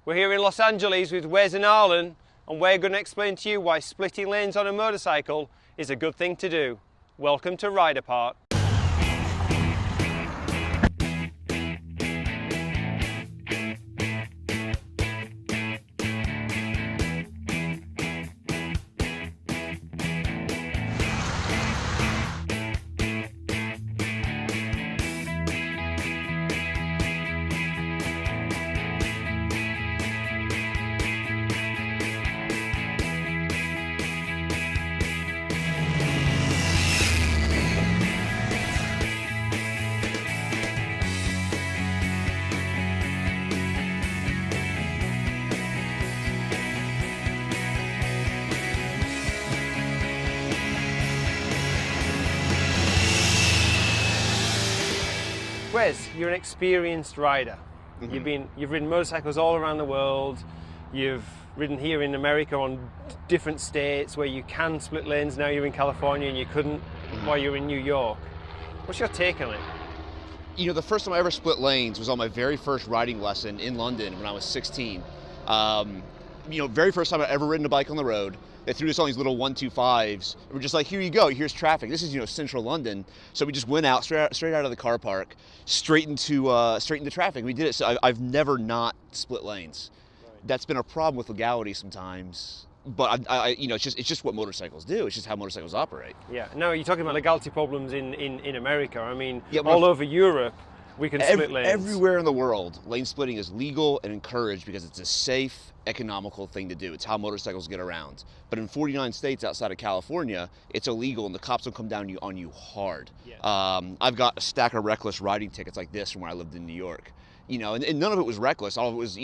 We're here in Los Angeles with Wes and Arlen, and we're going to explain to you why splitting lanes on a motorcycle is a good thing to do. Welcome to RideApart. Wes, you're an experienced rider. Mm-hmm. You've ridden motorcycles all around the world. You've ridden here in America on different states where you can split lanes. Now you're in California and you couldn't while you were in New York. What's your take on it? You know, the first time I ever split lanes was on my very first riding lesson in London when I was 16. Very first time I ever ridden a bike on the road. They threw us on these little 125s. We're just like, here you go, here's traffic. This is, central London. So we just went out, straight out of the car park, straight into traffic. We did it. So I've never not split lanes. Right. That's been a problem with legality sometimes. But it's just what motorcycles do. It's just how motorcycles operate. Yeah. No, you're talking about legality problems in America. I mean, all over Europe, we can split lanes. Everywhere in the world, lane splitting is legal and encouraged because it's a safe, economical thing to do. It's how motorcycles get around. But in 49 states outside of California, it's illegal and the cops will come down on you hard. Yeah. I've got a stack of reckless riding tickets like this from when I lived in New York. And none of it was reckless. All of it was,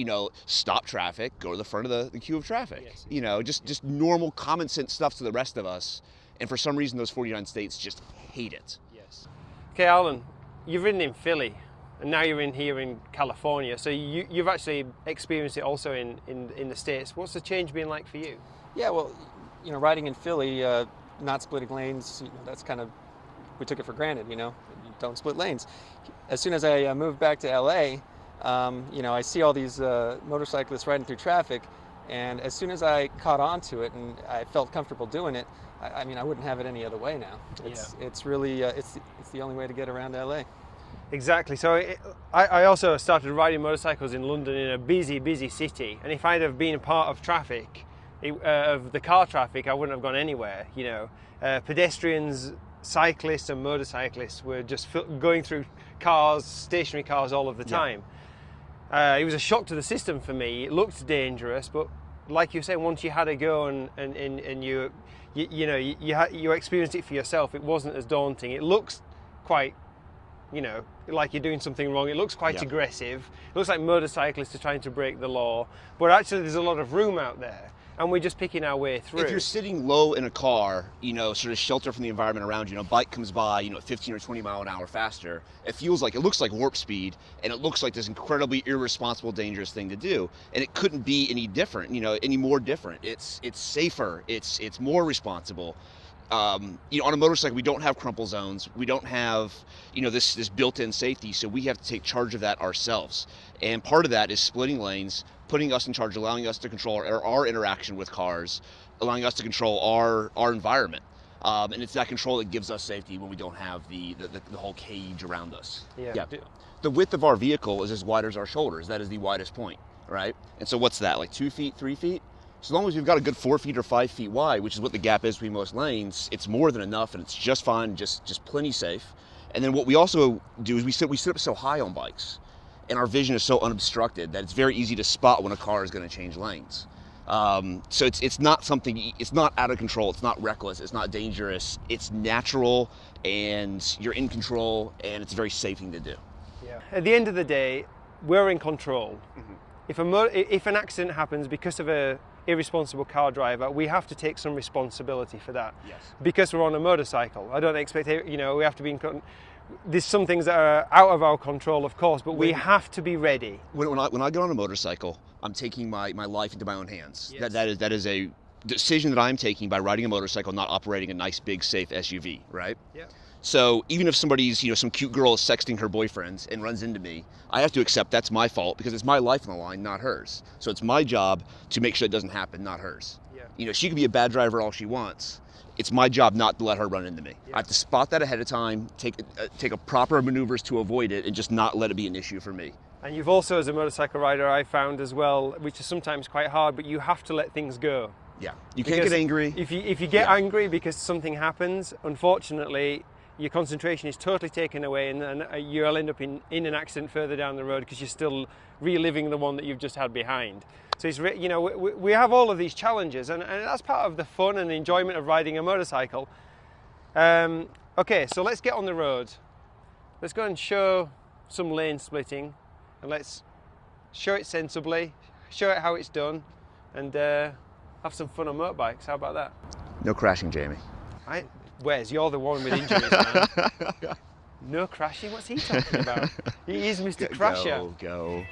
stop traffic, go to the front of the queue of traffic. Yes. Just normal common sense stuff to the rest of us. And for some reason, those 49 states just hate it. Yes. Okay, Alan, you've ridden in Philly, and now you're here in California. So you've actually experienced it also in the States. What's the change been like for you? Yeah, well, riding in Philly, not splitting lanes, that's kind of, we took it for granted, you don't split lanes. As soon as I moved back to LA, I see all these motorcyclists riding through traffic, and as soon as I caught on to it and I felt comfortable doing it, I wouldn't have it any other way now. It's really, it's the only way to get around LA. Exactly. So I also started riding motorcycles in London in a busy city, and if I'd have been a part of traffic, of the car traffic, I wouldn't have gone anywhere. Pedestrians, cyclists and motorcyclists were just going through cars, stationary cars all of the time. Yeah. It was a shock to the system for me. It looked dangerous, but like you say, once you had a go and you experienced it for yourself, it wasn't as daunting. It looks quite, like you're doing something wrong. It looks quite aggressive. It looks like motorcyclists are trying to break the law, but actually there's a lot of room out there, and we're just picking our way through. If you're sitting low in a car, sort of shelter from the environment around you, a bike comes by, 15 or 20 mile an hour faster, it looks like warp speed, and it looks like this incredibly irresponsible, dangerous thing to do. And it couldn't be any different, any more different. It's safer, it's more responsible. On a motorcycle, we don't have crumple zones. We don't have, this built-in safety, so we have to take charge of that ourselves. And part of that is splitting lanes, putting us in charge, allowing us to control our interaction with cars, allowing us to control our environment. And it's that control that gives us safety when we don't have the whole cage around us. Yeah. The width of our vehicle is as wide as our shoulders. That is the widest point, right? And so what's that, like 2 feet, 3 feet? So long as we've got a good 4 feet or 5 feet wide, which is what the gap is between most lanes, it's more than enough and it's just fine, just plenty safe. And then what we also do is we sit up so high on bikes, and our vision is so unobstructed that it's very easy to spot when a car is going to change lanes. So it's not out of control, it's not reckless, it's not dangerous, it's natural, and you're in control, and it's a very safe thing to do. Yeah. At the end of the day, we're in control. Mm-hmm. If an accident happens because of a irresponsible car driver, we have to take some responsibility for that. Yes. Because we're on a motorcycle. I don't expect, we have to be there's some things that are out of our control, of course, but we have to be ready. When I get on a motorcycle, I'm taking my life into my own hands. Yes. That is a decision that I'm taking by riding a motorcycle, not operating a nice, big, safe SUV, right? Yeah. So even if somebody's, some cute girl is sexting her boyfriend and runs into me, I have to accept that's my fault because it's my life on the line, not hers. So it's my job to make sure it doesn't happen, not hers. Yeah. She could be a bad driver all she wants. It's my job not to let her run into me. Yeah. I have to spot that ahead of time, take a proper maneuvers to avoid it, and just not let it be an issue for me. And you've also, as a motorcycle rider, I found as well, which is sometimes quite hard, but you have to let things go. Yeah, you can't get angry. If you get angry because something happens, unfortunately, your concentration is totally taken away, and you'll end up in an accident further down the road because you're still reliving the one that you've just had behind. So it's, we have all of these challenges, and that's part of the fun and enjoyment of riding a motorcycle. Okay, so let's get on the road. Let's go and show some lane splitting, and let's show it sensibly, show it how it's done, and have some fun on motorbikes. How about that? No crashing, Jamie. Wes, you're the one with injuries, man. No crashing? What's he talking about? He is Mr. Crasher. Go.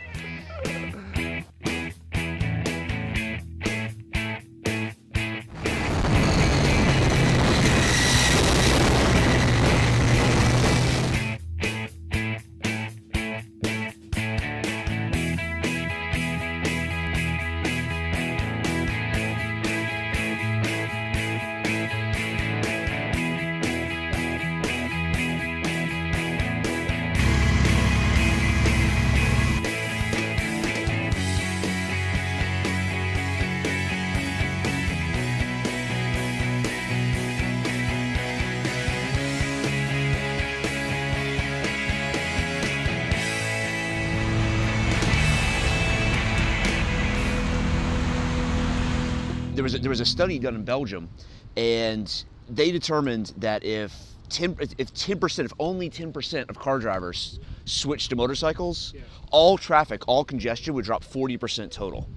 There was a study done in Belgium, and they determined that if only 10% of car drivers switched to motorcycles, all traffic, all congestion would drop 40% total.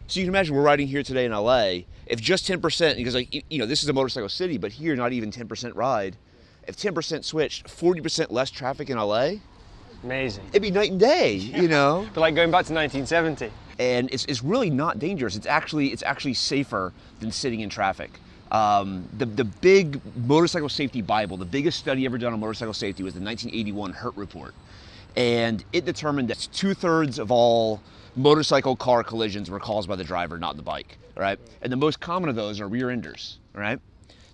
So you can imagine we're riding here today in LA. If just 10%, because this is a motorcycle city, but here not even 10% ride. If 10% switched, 40% less traffic in LA. Amazing. It'd be night and day, But like going back to 1970. And it's really not dangerous. It's actually safer than sitting in traffic. The big motorcycle safety Bible, the biggest study ever done on motorcycle safety was the 1981 Hurt Report. And it determined that 2/3 of all motorcycle car collisions were caused by the driver, not the bike, right? And the most common of those are rear enders, right?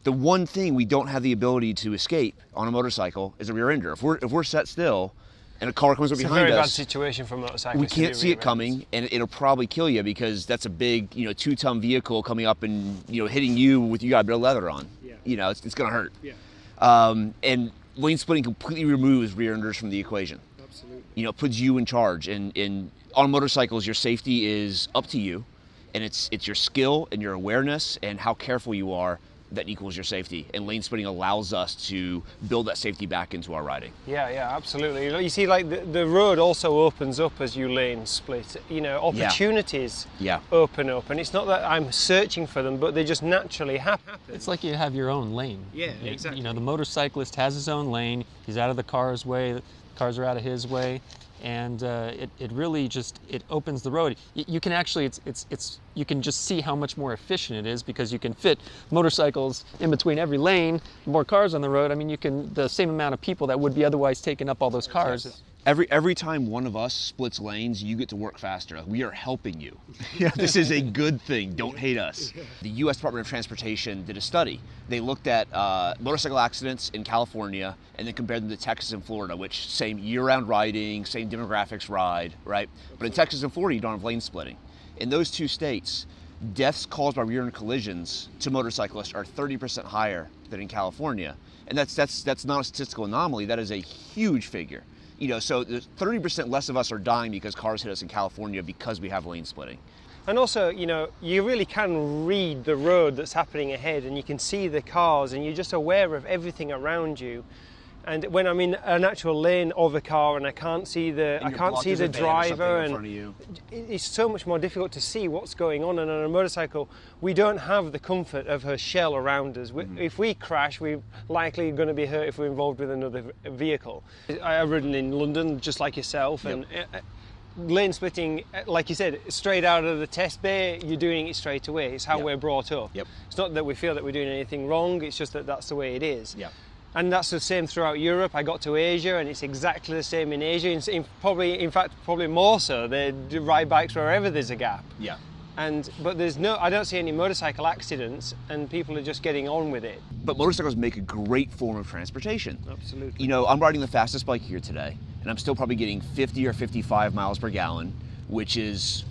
The one thing we don't have the ability to escape on a motorcycle is a rear ender. If we're set still, and a car comes up behind us. It's a very bad situation for motorcycles. We can't see it coming, and it'll probably kill you because that's a big, 2-ton vehicle coming up and hitting you with you got a bit of leather on. Yeah. It's gonna hurt. Yeah. And lane splitting completely removes rear enders from the equation. Absolutely. It puts you in charge, and on motorcycles, your safety is up to you, and it's your skill and your awareness and how careful you are that equals your safety, and lane splitting allows us to build that safety back into our riding. Yeah, absolutely. You see, like the road also opens up as you lane split. Opportunities open up, and it's not that I'm searching for them, but they just naturally happen. It's like you have your own lane. Yeah, exactly. The motorcyclist has his own lane. He's out of the car's way. The cars are out of his way. And it really just opens the road. You can actually you can just see how much more efficient it is because you can fit motorcycles in between every lane, more cars on the road. I mean, the same amount of people that would be otherwise taking up all those cars. Every time one of us splits lanes, you get to work faster. We are helping you. This is a good thing. Don't hate us. The U.S. Department of Transportation did a study. They looked at motorcycle accidents in California and then compared them to Texas and Florida, which same year-round riding, same demographics ride, right? But in Texas and Florida, you don't have lane splitting. In those two states, deaths caused by rear-end collisions to motorcyclists are 30% higher than in California. And that's not a statistical anomaly. That is a huge figure. So 30% less of us are dying because cars hit us in California because we have lane splitting. And also, you really can read the road that's happening ahead, and you can see the cars, and you're just aware of everything around you. And when I'm in an actual lane of a car and I can't see the driver, and it's so much more difficult to see what's going on. And on a motorcycle, we don't have the comfort of her shell around us. If we crash, we're likely going to be hurt if we're involved with another vehicle. I've ridden in London just like yourself, and lane splitting, like you said, straight out of the test bay, you're doing it straight away. It's how we're brought up. It's not that we feel that we're doing anything wrong, it's just that that's the way it is. And that's the same throughout Europe. I got to Asia, and it's exactly the same in Asia. In fact, probably more so. They ride bikes wherever there's a gap. Yeah. But I don't see any motorcycle accidents, and people are just getting on with it. But motorcycles make a great form of transportation. Absolutely. You know, I'm riding the fastest bike here today, and I'm still probably getting 50 or 55 miles per gallon, which is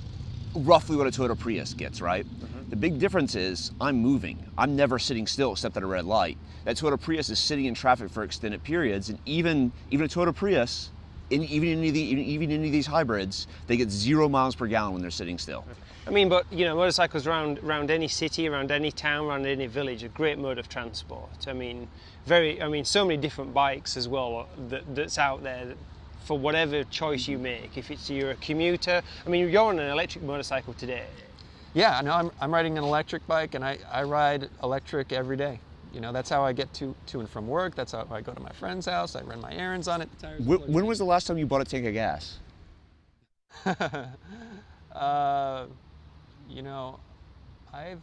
roughly what a Toyota Prius gets, right? The big difference is I'm moving. I'm never sitting still except at a red light. That Toyota Prius is sitting in traffic for extended periods, and even a Toyota Prius, even any of these hybrids, they get 0 miles per gallon when they're sitting still. I mean, but you know, motorcycles around any city, around any town, around any village, a great mode of transport. I mean, so many different bikes as well that's out there for whatever choice you make. If you're a commuter, I mean, you're on an electric motorcycle today. Yeah, no, I'm riding an electric bike, and I ride electric every day. You know, that's how I get to and from work. That's how I go to my friend's house. I run my errands on it. When was the last time you bought a tank of gas? You know, I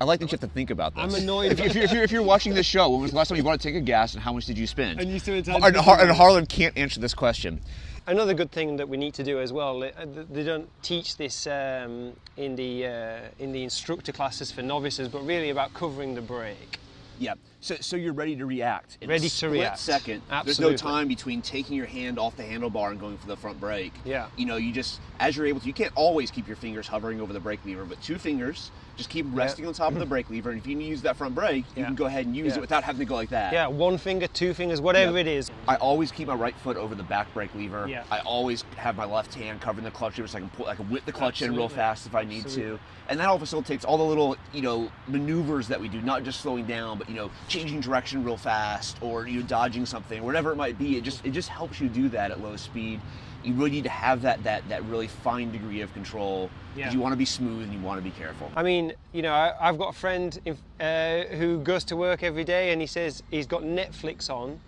like that you have to think about this. I'm annoyed. If you're watching this show, when was the last time you bought a tank of gas, and how much did you spend? And you still And Harlan can't answer this question. Another good thing that we need to do as well, they don't teach this in the instructor classes for novices, but really about covering the brake. Yeah, so you're ready to react. In ready a to react. Second. Absolutely. There's no time between taking your hand off the handlebar and going for the front brake. Yeah. You know, you just, as you're able to, you can't always keep your fingers hovering over the brake lever, but 2 fingers, just keep resting on top of the brake lever, and if you need to use that front brake, you can go ahead and use it without having to go like that. Yeah, 1 finger, 2 fingers, whatever it is. I always keep my right foot over the back brake lever. Yeah. I always have my left hand covering the clutch lever so I can whip the clutch in real fast if I need to. And that all facilitates all the little, you know, maneuvers that we do, not just slowing down, but, you know, changing direction real fast, or, you know, dodging something, whatever it might be. It just helps you do that at low speed. You really need to have that really fine degree of control, because you want to be smooth and you want to be careful. I mean, you know, I've got a friend who goes to work every day, and he says he's got Netflix on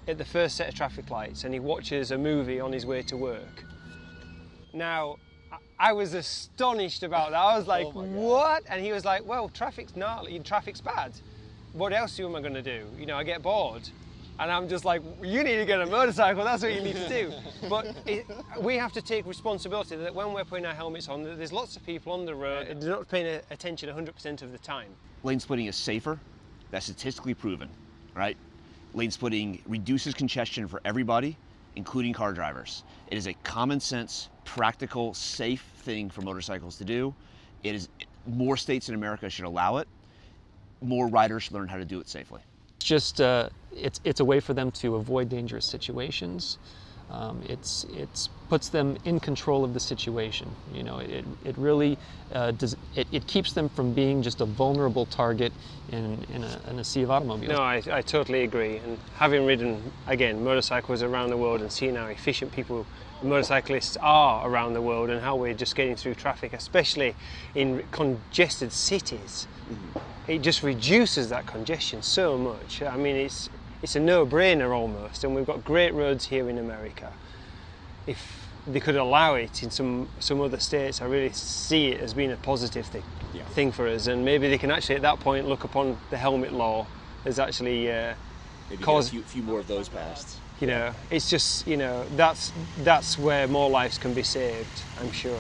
at the first set of traffic lights, and he watches a movie on his way to work. Now, I was astonished about that. I was like, what? And he was like, well, traffic's gnarly, traffic's bad. What else am I going to do? You know, I get bored. And I'm just like, you need to get a motorcycle, that's what you need to do. But we have to take responsibility that when we're putting our helmets on, there's lots of people on the road and they're not paying attention 100% of the time. Lane splitting is safer. That's statistically proven, right? Lane splitting reduces congestion for everybody, including car drivers. It is a common sense, practical, safe thing for motorcycles to do. More states in America should allow it. More riders should learn how to do it safely. Just it's a way for them to avoid dangerous situations. It puts them in control of the situation. You know, it really it keeps them from being just a vulnerable target in a sea of automobiles. No, I totally agree. And having ridden again motorcycles around the world and seeing how efficient motorcyclists are around the world, and how we're just getting through traffic, especially in congested cities. It just reduces that congestion so much. I mean, it's a no-brainer almost, and we've got great roads here in America. If they could allow it in some other states, I really see it as being a positive thing for us, and maybe they can actually at that point look upon the helmet law as actually maybe cause a few more of those passed. You know, it's just, you know, that's where more lives can be saved, I'm sure.